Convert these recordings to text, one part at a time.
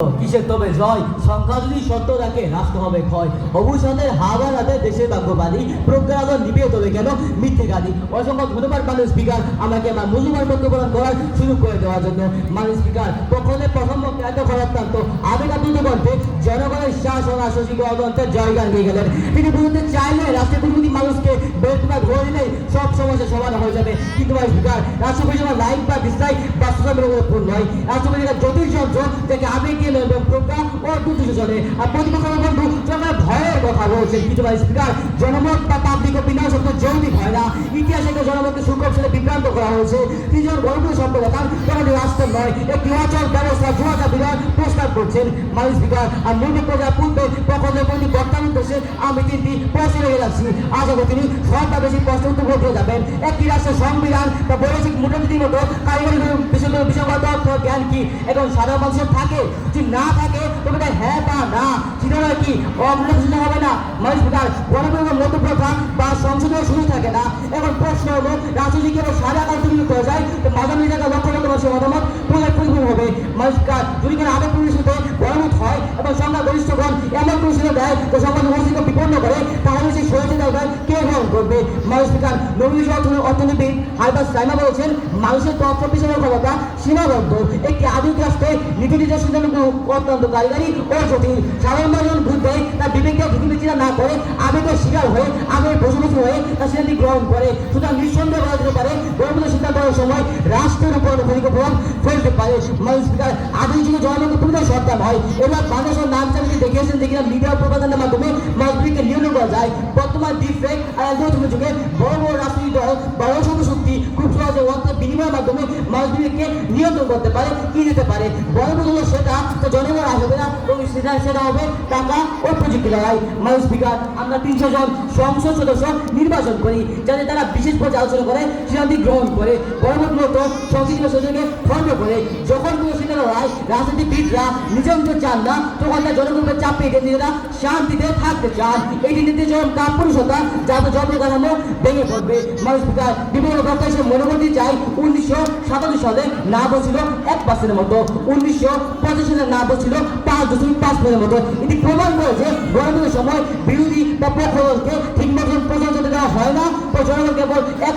কিসের তবে জয়, সংখ্যা যদি সত্য রাখে রাষ্ট্র হবে ক্ষয়। অবসানের হাওয়া রাতে দেশের ভাগ্যবাদী, প্রজ্ঞার আলো নিভিয়ে তবে কেন মিথ্যেবাদী। অসংখ্য ধন্যবাদ মাননীয় স্পিকার, আমাকে আমার মূল্যবান বক্তব্য প্রদান করার সুযোগ করে দেওয়ার জন্য। মাননীয় স্পিকার, পক্ষে প্রথম এত খরাক্রান্ত আবেগ আপ্লুত কণ্ঠে জনগণের শাসন আর শোষিত অদন্তের জয়গান গিয়ে গেলেন। তিনি বুঝতে চাইলে রাষ্ট্রের প্রতিনিধি মানুষকে বেরোতে ধরে দিলেই সব সমস্যা সমাধান হয়ে যাবে। কিন্তু মাননীয় স্পিকার, রাষ্ট্রপতি যেন লাইন বা বিশ্রাই বাস্তবতার পূর্ণ নয়। রাষ্ট্রপতি জ্যোতিষযন্ত্র থেকে আবেগ দিয়ে এবং প্রজ্ঞা ও দুর্নীতি চলে। আর প্রতিপক্ষ বন্ধু জনের ভয়ের কথা বলছেন। কিন্তু মাননীয় স্পিকার, জনমত বা পাবলিক অপিনিয়ন শব্দ যৌতিক হয় না। ইতিহাসে জনমতকে সুখব ছেলে বিভ্রান্ত করা হয়েছে। তিনি যখন গণতন্ত্র সম্পর্ক দেখান তখন রাষ্ট্র নয় একটি অচল ব্যবস্থা জোয়াটা বিধান প্রস্তাব করছেন। মাননীয় স্পিকার, আর মূল প্রজা পূর্বে পক্ষের প্রতি বর্তমান উদ্দেশ্যে আমি তিনটি প্রশ্ন রেখে যাচ্ছি। আশা করি তিনি সবটা বেশি প্রশ্ন উত্তর করতে যাবেন। একটি রাষ্ট্রের সংবিধান বা বৈদেশিক মূল্যনীতির মতো কারিগরি বিষয়গত অর্থ জ্ঞান কি এখন সাধারণ মানুষের থাকে? যদি না থাকে তবে হ্যাঁ বা না চিন্তা কি অগ্রসর হবে না? মাননীয় স্পিকার, গণতন্ত্রের মতো প্রথা বা সংসদীয় শুরু থাকে না। এখন প্রশ্ন হলো, রাজনৈতিক কেবল সারা কাল তৈরি করা যায় তো মাঝামাঝি জায়গায় লক্ষ লক্ষ মানুষের মতামত পরিপূর্ণ হবে। মাননীয় স্পিকার, যদি কোনো আবেগ পরিস্থিতিতে গণমত হয় এবং সংখ্যা গরিষ্ঠগণ এমন পরিস্থিতি দেয় তো সংখ্যা মসজিদকে বিপন্ন করে, তাহলে সেই সহজে দরকার কে গ্রহণ করবে? মাননীয় স্পিকার, নবীন অর্থনীতিবিদ হাইবাস সাইমা বলেছেন, মানুষের তথ্য বিশ্লেষণের ক্ষমতা সীমাবদ্ধ। একটি আধুনিক রাষ্ট্রে নীতি নির্দেশন অত্যন্ত কারিগরি ও জটিল। সাধারণ মানুষ বুঝতে তার বিবেককে বিবেচনা না করে আবেগের শিকার হয়ে আবেগের বসবাস হয়ে তার সিদ্ধান্ত গ্রহণ করে। সুতরাং নিঃসন্দেহ করা যেতে পারে গণতন্ত্র সিদ্ধান্ত করার সময় রাষ্ট্রের উপর ক্ষতিকর প্রভাব ফেলতে পারে। মাননীয় স্পিকার, আধুনিক যুগে জনগণকে পূর্ণ সরকার হয় এবার বাংলাদেশের নাম চালিয়ে দেখিয়েছেন যে কিনা মিডিয়া প্রপাগান্ডার মাধ্যমে মানুষকে নিয়ন্ত্রণ করা যায়। বর্তমান ডিফেক্ট আর অ্যালগোরিদমের যুগে বড় বড় রাজনৈতিক দল বড় শক্তি খুব সহজে অর্থের বিনিময়ের মাধ্যমে মানুষকে নিয়ন্ত্রণ করতে পারে, কি দিতে পারে। বড় হলো সেটা তো জনগণ আসবে না, এবং সেটা হবে টাকা ও প্রযুক্তি লড়াই। মাননীয় স্পিকার, আমরা 300 জন সংসদ সদস্য নির্বাচন করি যাতে তারা বিশেষ পর্যায়ে আলোচনা করে সিদ্ধান্ত গ্রহণ করে পরবর্তী মতো সংসদীয় সদস্যকে খণ্ড করে। যখন কোনো সেটা লড়াই রাজনীতিবিদরা নিজের চান না তখন তারা জনগণকে চাপে নিজেরা শান্তিতে থাকতে চান। এই নীতিতে যখন কাপুরুষতা যাতে জন্ম কাঠামো ভেঙে পড়বে। মাননীয় স্পিকার, বিভিন্ন বক্তায় সে মনে করতে চাই 1997 সালে না বলছিল 1% মতো, 1985 সালে না বলছিল 5.5% মতো। এটি প্রমাণ করেছে গণতন্ত্রের সময় বিরোধী বা পক্ষকে ঠিক মতন প্রচারিত দেওয়া হয় না তো জনগণ কেবল এক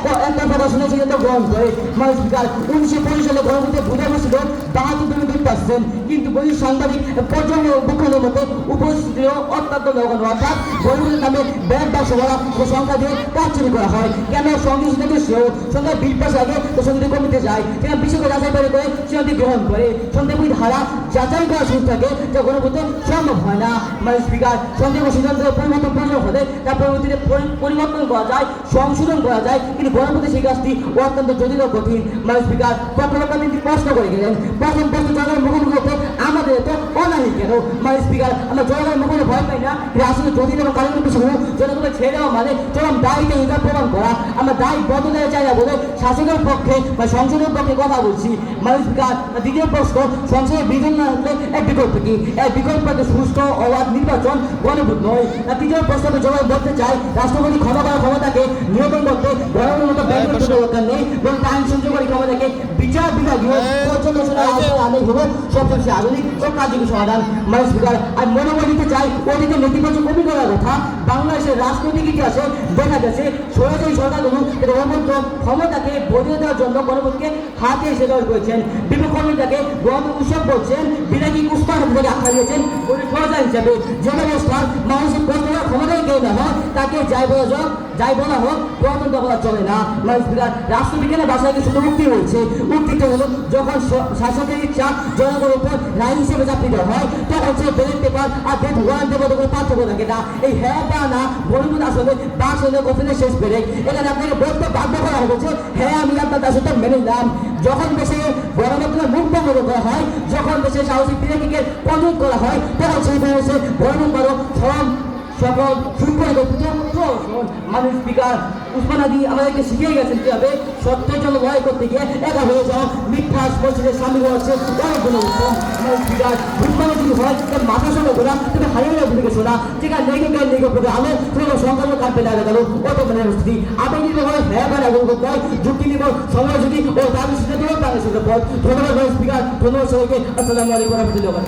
কথা শুনে সিদ্ধান্ত গ্রহণ করে। মাননীয় স্পিকার, 1925 সালে গণতন্ত্রে বুঝে বসছিল 72%, কিন্তু বহু সাংবাদিক পর্যবেক্ষণের মতো উপস্থিতিও অত্যন্ত নগণ্য। অর্থাৎ গণতন্ত্রের নামে ব্যাগ বা সভা ও সংখ্যা দিয়ে কাজ চুরি করা হয়। কেন সংখ্যা থেকে সেও সংখ্যা 20 পাশ আগে তো সংখ্যা কমিতে যায়, সেখানে বিশেষ যাচাই করে সিদ্ধান্ত গ্রহণ করে। সংখ্যাপীঠ হারা যাচাই করা শুরু থাকে যা গণতন্ত্রে সম্ভব হয় না। মাননীয় স্পিকার, সংখ্যা সিদ্ধান্তের পরিবর্তন প্রয়োজন হলে তার পরবর্তীতে পরিবর্তন করা যায়, সংশোধন করা যায়, কিন্তু গণতন্ত্রে সেই কাজটি অত্যন্ত জটিল ও কঠিন। মাননীয় স্পিকার, পক্ষপাত তিনি প্রশ্ন করে গেলেন। প্রথম প্রশ্ন, জনগণের মুখোমুখি হতে আমাদের এত অনাহি কেন? মাননীয় স্পিকার, আমরা জনগণের মুখোমুখি ভয় পাই না, আসলে জটিল এবং কারিগরি বিষয় জনগণকে ছেড়ে দেওয়া মানে চরম দায়িত্ব হিসাব প্রমাণ করা। আমরা দায়ী বদলে চাই না বলে শাসকের পক্ষে বা সংসদের পক্ষে কথা বলছি। মাননীয় স্পিকার, দ্বিতীয় প্রশ্ন, সংসদের বিধান না হলে এক বিকল্প কি? এক বিকল্প সুষ্ঠু অবাধ নির্বাচন গণভোট নয়। তৃতীয় প্রশ্নকে জবাব বলতে চাই, রাষ্ট্রপতি ক্ষমা করার ক্ষমতাকে নিয়ন্ত্রণ করতে গণতন্ত্রের মতো ব্যাংকের দরকার নেই, এবং আইন সংযোগকারী ক্ষমতাকে বিচার বিভাগীয় পর্যালোচনার আওতায় আনে হলো সবচেয়ে আধুনিক ও কার্যকরী সমাধান। মাননীয় স্পিকার, আমি মনে করে দিতে চাই অতীতে নেতিবাচক অভিজ্ঞতার কথা। বাংলাদেশের রাজনৈতিক ইতিহাসে দেখা গেছে সরাসরি সরকারগুলো গণতন্ত্র ক্ষমতাকে বদলে দেওয়ার জন্য গণভোটকে হাতে এসে দল করেছেন। বিপক্ষতাকে গণতন্ত্র উৎসব করছেন, বিরাগী কুস্তার থেকে আখ্যা দিয়েছেন সহজা হিসেবে। যে ব্যবস্থার মানুষের প্রশ্ন ক্ষমতায় কেউ না হয় তাকে যাই বলা হোক গণতন্ত্র বলা চলে না। মাননীয় স্পিকার, রাষ্ট্রবিজ্ঞানের ভাষায় কিছু উক্তি রয়েছে। উক্তিটা হলো, যখন শাসকের ইচ্ছা জনগণের উপর রায় হিসেবে চাপিয়ে দেওয়া হয় তখন সে ব্যালট পেপার আর ডেট ওয়ারেন্ট দেবো কোনো পার্থক্য থাকে না। এই হ্যাঁ বা না বলিউড আসলে বাংলাদেশের কফিনের শেষ পেরে এখানে আপনাকে বলতে বাধ্য করা হয়েছে হ্যাঁ আমি আপনার দাসত্ব মেনে নিলাম। যখন দেশে গণতন্ত্রের মুখ বন্ধ করা হয়, যখন দেশে সাহসিক বিরোধীকে প্রযোগ করা হয় তখন সেই দেশে গণতন্ত্র সকল মাননীয় স্পিকার, উসমানাদি আমাদেরকে শিখিয়ে গেছেন কিভাবে সত্যের জন্য লড়াই করতে গিয়ে একা হয়ে যাওয়া মিথ্যা স্পর্শে সামিল হচ্ছে অনেকগুলো উত্তম। মাননীয় স্পিকার, উসমানাদি হয় মাথা সঙ্গে ঘোরা তবে হারিয়ে দিকে শোনা যেখানে লেগে প্রতি আলো কোনো সংখ্যালঘু কাটতে দেখা গেল অত মানে স্থিতি আবেগ নির্ভর হ্যাঁ বা এখন করতে হয় যুক্তি নির্ভর সময় যদি ও তাদের সিদ্ধান্ত তাদের সিদ্ধান্ত পথ। ধন্যবাদ মাননীয় স্পিকার, ধন্যবাদ সবাইকে। আসসালামু আলাইকুম রহমতুল্লাহ।